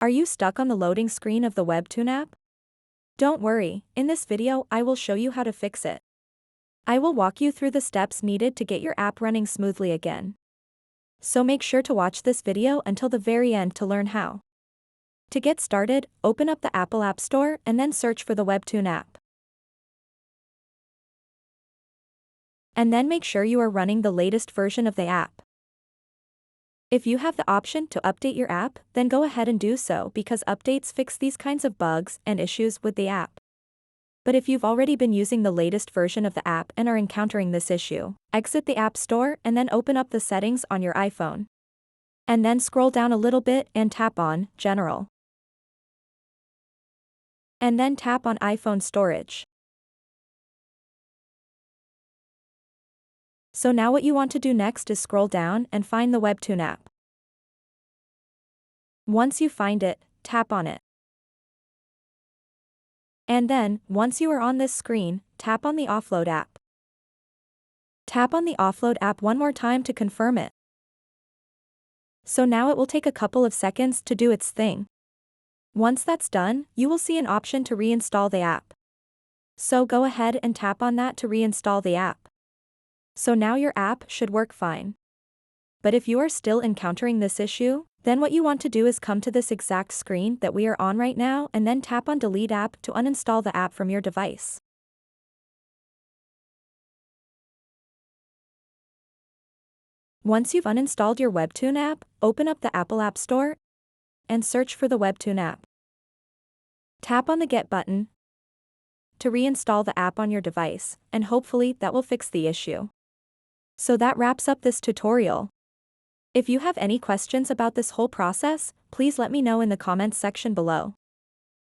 Are you stuck on the loading screen of the Webtoon app? Don't worry, in this video I will show you how to fix it. I will walk you through the steps needed to get your app running smoothly again. So make sure to watch this video until the very end to learn how. To get started, open up the Apple App Store and then search for the Webtoon app. And then make sure you are running the latest version of the app. If you have the option to update your app, then go ahead and do so because updates fix these kinds of bugs and issues with the app. But if you've already been using the latest version of the app and are encountering this issue, exit the App Store and then open up the settings on your iPhone. And then scroll down a little bit and tap on General. And then tap on iPhone Storage. So now what you want to do next is scroll down and find the Webtoon app. Once you find it, tap on it. And then, once you are on this screen, tap on the Offload app. Tap on the Offload app one more time to confirm it. So now it will take a couple of seconds to do its thing. Once that's done, you will see an option to reinstall the app. So go ahead and tap on that to reinstall the app. So now your app should work fine. But if you are still encountering this issue, then what you want to do is come to this exact screen that we are on right now and then tap on Delete App to uninstall the app from your device. Once you've uninstalled your Webtoon app, open up the Apple App Store and search for the Webtoon app. Tap on the Get button to reinstall the app on your device, and hopefully that will fix the issue. So that wraps up this tutorial. If you have any questions about this whole process, please let me know in the comments section below.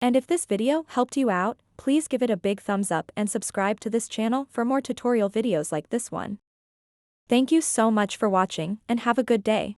And if this video helped you out, please give it a big thumbs up and subscribe to this channel for more tutorial videos like this one. Thank you so much for watching and have a good day.